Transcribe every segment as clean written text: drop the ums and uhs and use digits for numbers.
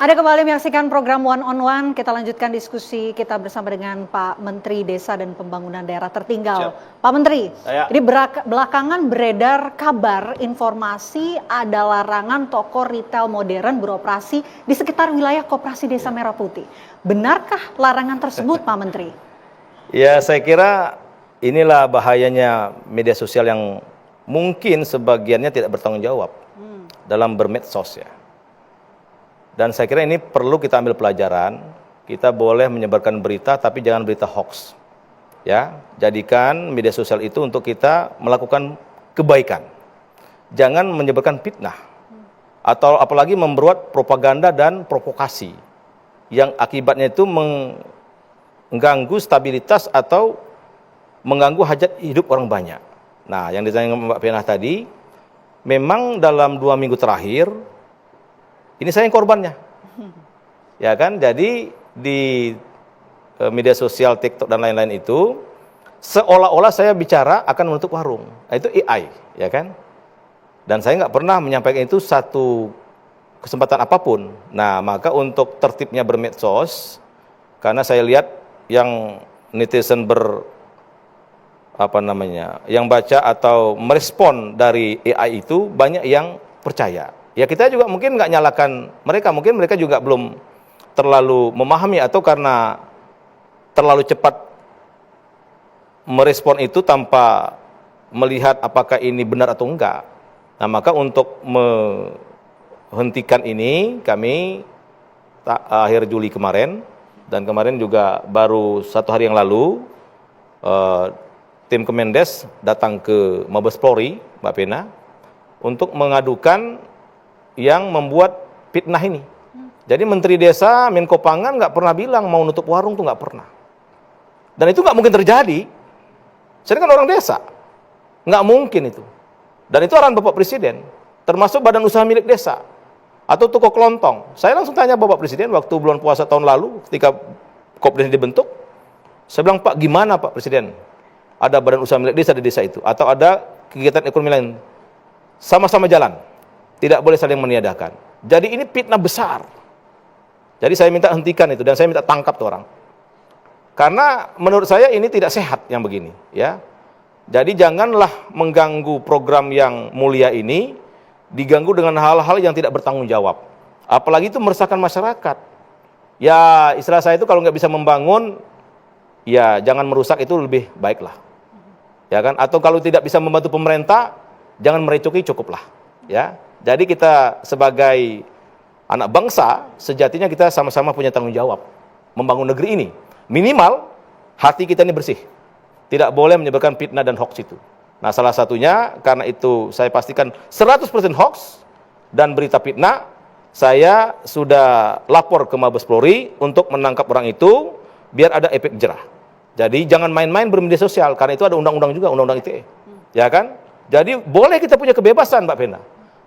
Anda kembali menyaksikan program One on One. Kita lanjutkan diskusi kita bersama dengan Pak Menteri Desa dan Pembangunan Daerah Tertinggal. Siap. Pak Menteri, Ya. ini belakangan beredar kabar informasi ada larangan toko retail modern beroperasi di sekitar wilayah Koperasi Desa Merah Putih. Benarkah larangan tersebut, Pak Menteri? Ya, saya kira inilah bahayanya media sosial yang mungkin sebagiannya tidak bertanggung jawab dalam bermedsos ya. Dan saya kira ini perlu kita ambil pelajaran. Kita boleh menyebarkan berita, tapi jangan berita hoax. Ya, jadikan media sosial itu untuk kita melakukan kebaikan. Jangan menyebarkan fitnah. Atau apalagi membuat propaganda dan provokasi. Yang akibatnya itu mengganggu stabilitas atau mengganggu hajat hidup orang banyak. Nah, yang ditanya Mbak Pena tadi, memang dalam 2 minggu terakhir, ini saya yang korbannya, ya kan? Jadi di media sosial, TikTok dan lain-lain itu, seolah-olah saya bicara akan menutup warung. Nah, itu AI, ya kan? Dan saya nggak pernah menyampaikan itu satu kesempatan apapun. Nah, maka untuk tertibnya bermedsos, karena saya lihat yang netizen yang baca atau merespon dari AI itu banyak yang percaya. Ya kita juga mungkin nggak nyalakan mereka, mungkin mereka juga belum terlalu memahami atau karena terlalu cepat merespon itu tanpa melihat apakah ini benar atau enggak. Nah, maka untuk menghentikan ini kami akhir Juli kemarin, dan kemarin juga baru 1 hari yang lalu tim Kemendes datang ke Mabes Polri, Mbak Pena, untuk mengadukan yang membuat fitnah ini. Jadi Menteri Desa, Menko Pangan nggak pernah bilang mau nutup warung, tuh nggak pernah. Dan itu nggak mungkin terjadi. Saya kan orang desa, nggak mungkin itu. Dan itu arahan Bapak Presiden, termasuk badan usaha milik desa atau toko kelontong. Saya langsung tanya Bapak Presiden waktu bulan puasa tahun lalu, ketika Kopdes dibentuk, saya bilang, Pak, gimana Pak Presiden? Ada badan usaha milik desa di desa itu, atau ada kegiatan ekonomi lain, sama-sama jalan. Tidak boleh saling meniadakan. Jadi ini fitnah besar. Jadi saya minta hentikan itu, dan saya minta tangkap tuh orang. Karena menurut saya ini tidak sehat yang begini, ya. Jadi janganlah mengganggu program yang mulia ini, diganggu dengan hal-hal yang tidak bertanggung jawab. Apalagi itu meresahkan masyarakat. Ya istilah saya itu kalau nggak bisa membangun, ya jangan merusak, itu lebih baiklah. Ya kan? Atau kalau tidak bisa membantu pemerintah, jangan merecoki, cukuplah. Ya. Jadi kita sebagai anak bangsa, sejatinya kita sama-sama punya tanggung jawab membangun negeri ini. Minimal hati kita ini bersih. Tidak boleh menyebarkan fitnah dan hoax itu. Nah, salah satunya karena itu saya pastikan 100% hoax dan berita fitnah, saya sudah lapor ke Mabes Polri untuk menangkap orang itu biar ada efek jerah. Jadi jangan main-main bermedia sosial, karena itu ada undang-undang juga, undang-undang ITE. Ya kan? Jadi boleh kita punya kebebasan, Mbak Pena.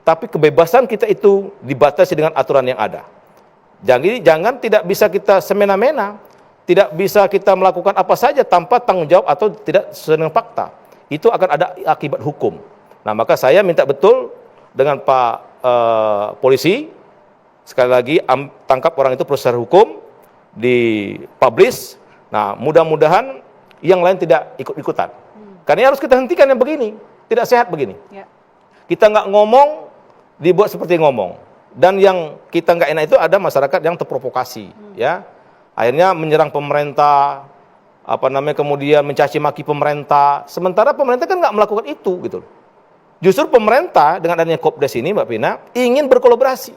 Tapi kebebasan kita itu dibatasi dengan aturan yang ada. Jadi jangan tidak bisa kita semena-mena, tidak bisa kita melakukan apa saja tanpa tanggung jawab atau tidak sesuai dengan fakta. Itu akan ada akibat hukum. Nah, maka saya minta betul dengan Pak polisi, sekali lagi tangkap orang itu proses hukum, dipublish. Nah, mudah-mudahan yang lain tidak ikut-ikutan. Karena harus kita hentikan yang begini, tidak sehat begini. Ya. Kita nggak ngomong, dibuat seperti ngomong. Dan yang kita nggak enak itu ada masyarakat yang terprovokasi, ya. Akhirnya menyerang pemerintah, kemudian mencaci maki pemerintah. Sementara pemerintah kan nggak melakukan itu, gitu. Justru pemerintah dengan adanya Kopdes ini, Mbak Pina, ingin berkolaborasi.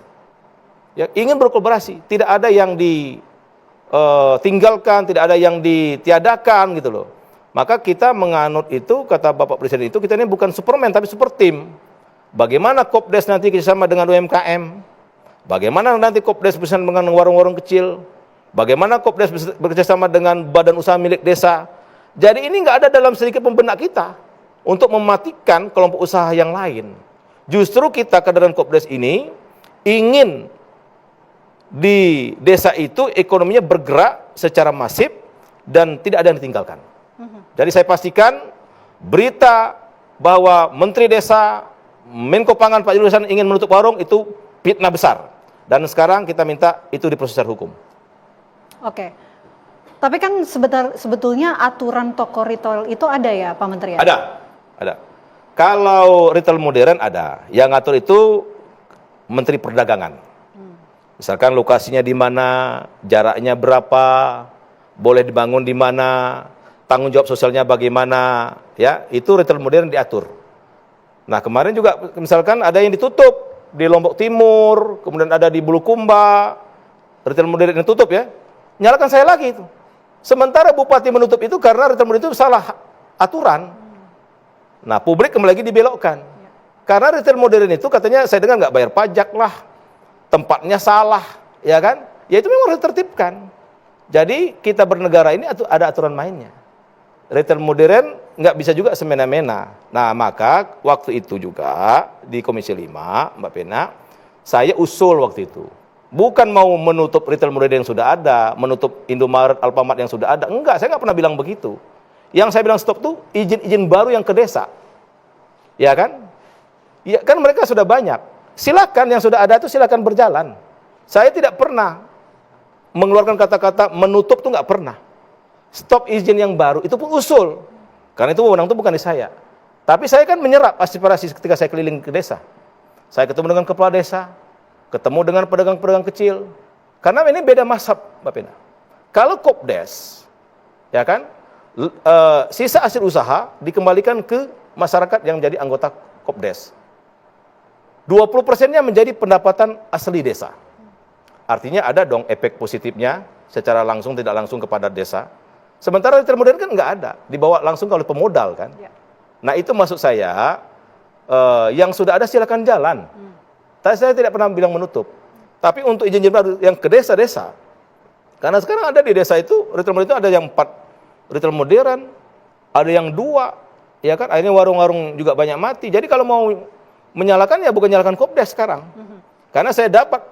Ya, ingin berkolaborasi. Tidak ada yang ditinggalkan, tidak ada yang ditiadakan, gitu loh. Maka kita menganut itu, kata Bapak Presiden itu, kita ini bukan Superman tapi super team. Bagaimana Kopdes nanti kerjasama dengan UMKM? Bagaimana nanti Kopdes bersama dengan warung-warung kecil? Bagaimana Kopdes bekerjasama dengan badan usaha milik desa? Jadi ini nggak ada dalam sedikit pembenak kita untuk mematikan kelompok usaha yang lain. Justru kita kaderan Kopdes ini ingin di desa itu ekonominya bergerak secara masif dan tidak ada yang ditinggalkan. Jadi saya pastikan berita bahwa Menteri Desa, Menko Pangan Pak Julius ingin menutup warung itu fitnah besar. Dan sekarang kita minta itu diproses secara hukum. Oke. Tapi kan sebetulnya aturan toko retail itu ada ya Pak Menteri? Ya? Ada. Kalau retail modern ada. Yang ngatur itu Menteri Perdagangan. Misalkan lokasinya di mana, jaraknya berapa, boleh dibangun di mana, tanggung jawab sosialnya bagaimana, ya itu retail modern diatur. Nah kemarin juga misalkan ada yang ditutup di Lombok Timur, kemudian ada di Bulukumba, retail modern yang tutup ya, nyalakan saya lagi itu. Sementara Bupati menutup itu karena retail modern itu salah aturan. Nah publik kembali lagi dibelokkan. Karena retail modern itu katanya saya dengar nggak bayar pajak lah, tempatnya salah, ya kan? Ya itu memang harus ditertibkan. Jadi kita bernegara ini ada aturan mainnya. Retail modern nggak bisa juga semena-mena. Nah maka waktu itu juga di Komisi 5, Mbak Pena, saya usul waktu itu. Bukan mau menutup retail modern yang sudah ada, menutup Indomaret, Alfamart yang sudah ada. Enggak, saya nggak pernah bilang begitu. Yang saya bilang stop tuh izin-izin baru yang ke desa. Ya kan? Ya kan mereka sudah banyak. Silakan yang sudah ada itu silakan berjalan. Saya tidak pernah mengeluarkan kata-kata menutup tuh nggak pernah. Stop izin yang baru itu pun usul. Karena itu wewenang itu bukan di saya. Tapi saya kan menyerap aspirasi ketika saya keliling ke desa. Saya ketemu dengan kepala desa, ketemu dengan pedagang-pedagang kecil. Karena ini beda mazhab, Mbak Pena. Kalau Kopdes, ya kan, sisa hasil usaha dikembalikan ke masyarakat yang jadi anggota Kopdes. 20%-nya menjadi pendapatan asli desa. Artinya ada dong efek positifnya secara langsung tidak langsung kepada desa. Sementara retail modern kan nggak ada, dibawa langsung oleh pemodal kan. Ya. Nah itu maksud saya, yang sudah ada silakan jalan. Tapi saya tidak pernah bilang menutup. Tapi untuk izin baru yang ke desa-desa, karena sekarang ada di desa itu retail modern itu ada yang 4 retail modern, ada yang 2, ya kan. Akhirnya warung-warung juga banyak mati. Jadi kalau mau menyalakan ya bukan nyalakan Kopdes sekarang. Karena saya dapat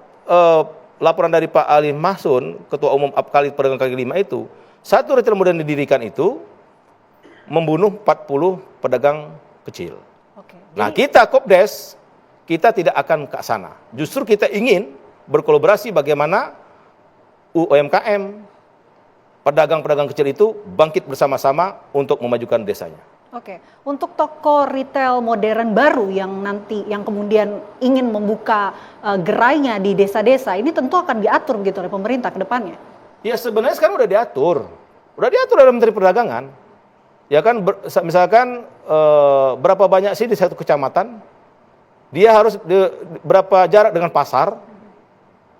laporan dari Pak Ali Mahsun, Ketua Umum Apkali Pedagang kaki 5 itu, satu retail modern didirikan itu membunuh 40 pedagang kecil. Oke, nah kita Kopdes, kita tidak akan ke sana. Justru kita ingin berkolaborasi bagaimana UMKM, pedagang-pedagang kecil itu bangkit bersama-sama untuk memajukan desanya. Oke, untuk toko retail modern baru yang kemudian ingin membuka gerainya di desa-desa, ini tentu akan diatur begitu oleh pemerintah ke depannya. Ya sebenarnya sekarang udah diatur oleh Menteri Perdagangan. Ya kan, misalkan berapa banyak sih di satu kecamatan, dia harus berapa jarak dengan pasar,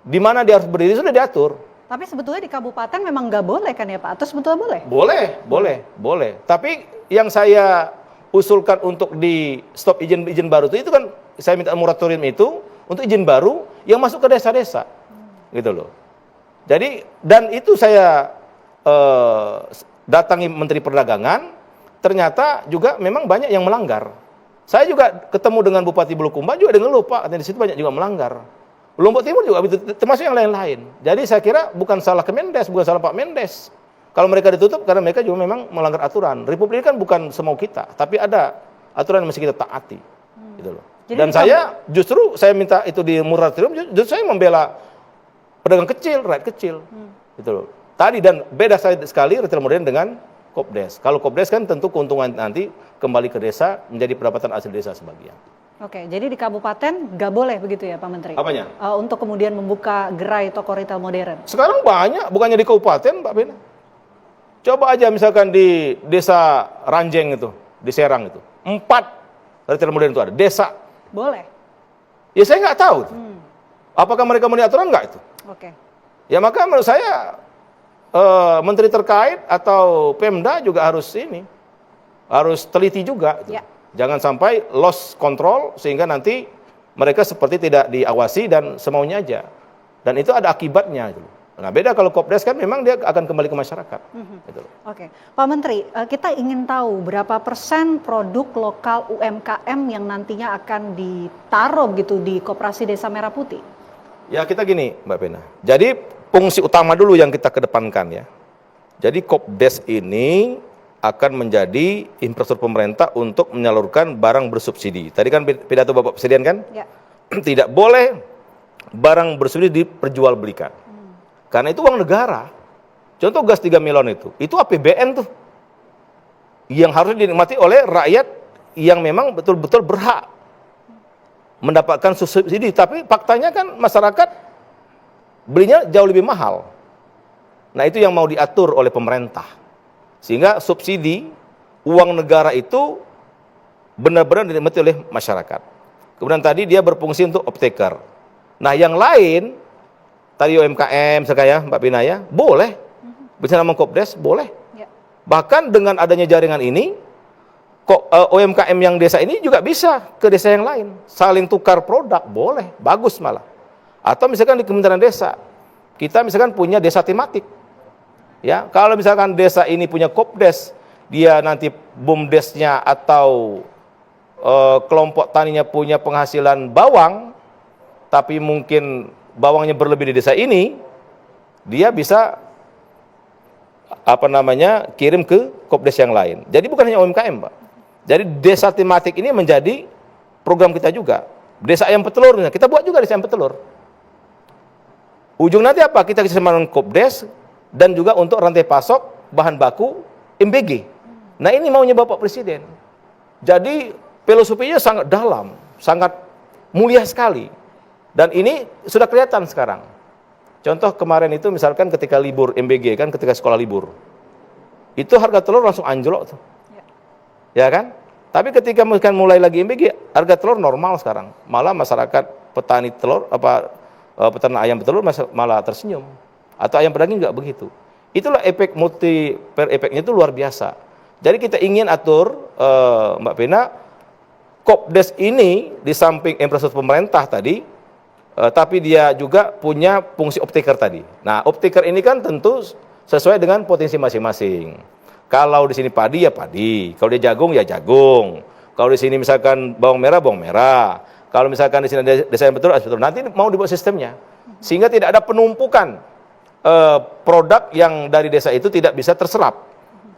di mana dia harus berdiri sudah diatur. Tapi sebetulnya di kabupaten memang nggak boleh kan ya Pak? Atau sebetulnya boleh? Boleh. Tapi yang saya usulkan untuk di stop izin baru itu kan saya minta moratorium itu untuk izin baru yang masuk ke desa-desa, gitu loh. Jadi dan itu saya datangi Menteri Perdagangan, ternyata juga memang banyak yang melanggar. Saya juga ketemu dengan Bupati Bulukumba juga dengan lupa, katanya di situ banyak juga melanggar. Lombok Timur juga termasuk yang lain-lain. Jadi saya kira bukan salah Kemendes, bukan salah Pak Mendes. Kalau mereka ditutup karena mereka juga memang melanggar aturan. Republik kan bukan semau kita, tapi ada aturan yang mesti kita taati. Gitu loh. Dan saya justru saya minta itu di moratorium, justru saya membela pedagang kecil, rakyat kecil. Gitu loh. Tadi dan beda sekali retail modern dengan Kopdes. Kalau Kopdes kan tentu keuntungan nanti kembali ke desa menjadi pendapatan asli desa sebagian. Oke, jadi di kabupaten nggak boleh begitu ya Pak Menteri? Apanya? Untuk kemudian membuka gerai toko retail modern. Sekarang banyak, bukannya di kabupaten Pak Bena. Coba aja misalkan di desa Ranjeng itu, di Serang itu, 4 retail modern itu ada, desa. Boleh? Ya saya nggak tahu. Apakah mereka memenuhi aturan nggak itu? Oke. Ya maka menurut saya menteri terkait atau Pemda juga harus teliti juga. Gitu. Ya. Jangan sampai lost control sehingga nanti mereka seperti tidak diawasi dan semaunya aja. Dan itu ada akibatnya. Gitu. Nah beda kalau Kopdes kan memang dia akan kembali ke masyarakat. Gitu. Oke, Pak Menteri, kita ingin tahu berapa persen produk lokal UMKM yang nantinya akan ditaruh gitu di Koperasi Desa Merah Putih? Ya kita gini Mbak Pena, jadi fungsi utama dulu yang kita kedepankan ya. Jadi Kopdes ini akan menjadi infrastruktur pemerintah untuk menyalurkan barang bersubsidi. Tadi kan pidato Bapak Presiden kan? Ya. Tidak boleh barang bersubsidi diperjualbelikan. Karena itu uang negara. Contoh gas 3 melon itu APBN tuh. Yang harus dinikmati oleh rakyat yang memang betul-betul berhak mendapatkan subsidi. Tapi faktanya kan masyarakat belinya jauh lebih mahal. Nah itu yang mau diatur oleh pemerintah. Sehingga subsidi uang negara itu benar-benar dinikmati oleh masyarakat. Kemudian tadi dia berfungsi untuk optaker. Nah yang lain, tadi UMKM sekaya Mbak Pina ya, boleh. Bisa nama Kopdes, boleh. Ya. Bahkan dengan adanya jaringan ini, UMKM yang desa ini juga bisa ke desa yang lain. Saling tukar produk, boleh. Bagus malah. Atau misalkan di Kementerian Desa, kita misalkan punya desa tematik. Ya, kalau misalkan desa ini punya Kopdes, dia nanti BUMDesnya atau kelompok taninya punya penghasilan bawang, tapi mungkin bawangnya berlebih di desa ini, dia bisa kirim ke Kopdes yang lain. Jadi bukan hanya UMKM, Pak. Jadi desa tematik ini menjadi program kita juga. Desa ayam petelur, kita buat juga desa ayam petelur. Ujung nanti apa? Kita kesempatan Kopdes dan juga untuk rantai pasok bahan baku MBG. Nah ini maunya Bapak Presiden. Jadi filosofinya sangat dalam, sangat mulia sekali. Dan ini sudah kelihatan sekarang. Contoh kemarin itu misalkan ketika libur MBG kan, ketika sekolah libur. Itu harga telur langsung anjlok tuh. Ya kan? Tapi ketika mulai lagi MBG, harga telur normal sekarang. Malah masyarakat petani telur, peternak ayam petelur malah tersenyum. Atau ayam pedaging juga begitu. Itulah efek efeknya itu luar biasa. Jadi kita ingin atur, Mbak Pena, Kopdes ini di samping infrastruktur pemerintah tadi, tapi dia juga punya fungsi optaker tadi. Nah, optaker ini kan tentu sesuai dengan potensi masing-masing. Kalau di sini padi ya padi, kalau dia jagung ya jagung. Kalau di sini misalkan bawang merah. Kalau misalkan di sini ada desa yang betul. Nanti mau dibuat sistemnya, sehingga tidak ada penumpukan produk yang dari desa itu tidak bisa terserap.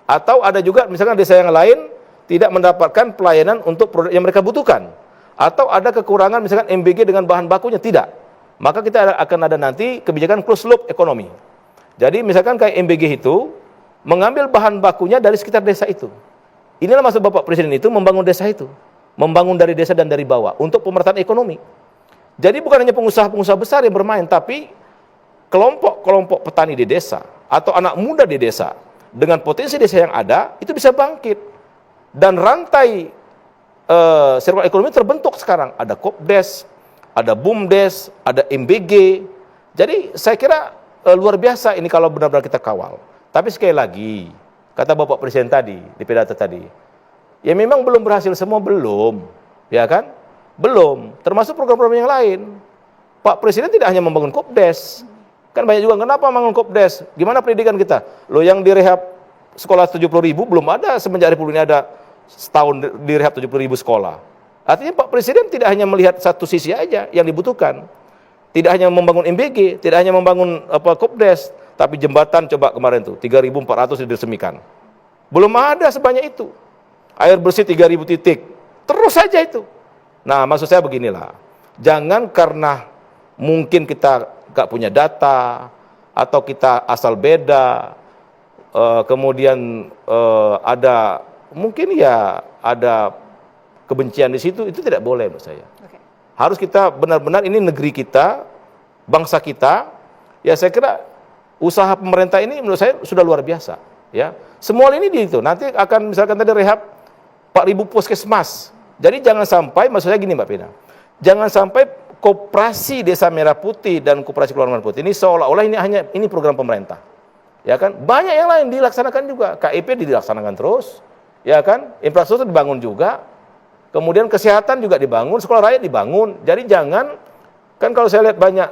Atau ada juga misalkan desa yang lain tidak mendapatkan pelayanan untuk produk yang mereka butuhkan. Atau ada kekurangan misalkan MBG dengan bahan bakunya, tidak. Maka kita akan ada nanti kebijakan closed loop ekonomi. Jadi misalkan kayak MBG itu mengambil bahan bakunya dari sekitar desa itu. Inilah maksud Bapak Presiden itu membangun desa itu. Membangun dari desa dan dari bawah untuk pemerataan ekonomi. Jadi bukan hanya pengusaha-pengusaha besar yang bermain, tapi kelompok-kelompok petani di desa atau anak muda di desa dengan potensi desa yang ada itu bisa bangkit. Dan rantai sirkular ekonomi terbentuk sekarang. Ada Kopdes, ada BUMDes, ada MBG. Jadi saya kira luar biasa ini kalau benar-benar kita kawal. Tapi sekali lagi, kata Bapak Presiden tadi, di pidato tadi, ya memang belum berhasil semua, belum. Ya kan? Belum. Termasuk program-program yang lain. Pak Presiden tidak hanya membangun Kopdes. Kan banyak juga, kenapa membangun Kopdes? Gimana pendidikan kita? Loh yang direhab sekolah 70.000 belum ada semenjak Republik ini ada setahun direhab 70.000 sekolah. Artinya Pak Presiden tidak hanya melihat satu sisi aja yang dibutuhkan. Tidak hanya membangun MBG, tidak hanya membangun Kopdes, tapi jembatan coba kemarin tuh 3.400 diresmikan. Belum ada sebanyak itu. Air bersih 3.000 titik. Terus saja itu. Nah, maksud saya beginilah. Jangan karena mungkin kita gak punya data atau kita asal beda, kemudian ada mungkin ya ada kebencian di situ, itu tidak boleh menurut saya. Okay. Harus kita benar-benar ini negeri kita, bangsa kita. Ya saya kira usaha pemerintah ini menurut saya sudah luar biasa. Ya, semua ini di itu. Nanti akan misalkan tadi rehab 4.000 puskesmas. Jadi jangan sampai, maksud saya gini Mbak Pina, jangan sampai Koperasi Desa Merah Putih dan Koperasi Keluaran Merah Putih ini seolah-olah ini program pemerintah. Ya kan? Banyak yang lain dilaksanakan juga. KIP dilaksanakan terus. Ya kan? Infrastruktur dibangun juga. Kemudian kesehatan juga dibangun, sekolah rakyat dibangun. Jadi jangan, kan kalau saya lihat banyak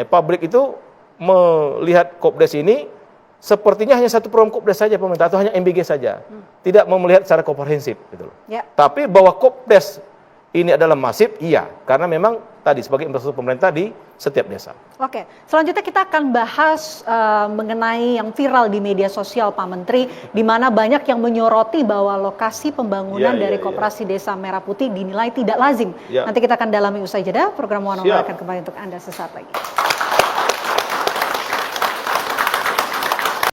pabrik itu melihat Kopdes ini sepertinya hanya satu program Kopdes saja pemerintah atau hanya MBG saja. Tidak mau melihat secara komprehensif gitu loh. Ya. Tapi bahwa Kopdes ini adalah masif, iya, karena memang tadi sebagai infrastruktur pemerintah di setiap desa. Oke, selanjutnya kita akan bahas mengenai yang viral di media sosial Pak Menteri, di mana banyak yang menyoroti bahwa lokasi pembangunan dari Koperasi Desa Merah Putih dinilai tidak lazim. Nanti kita akan dalami usai jeda, program One on One akan kembali untuk Anda sesaat lagi.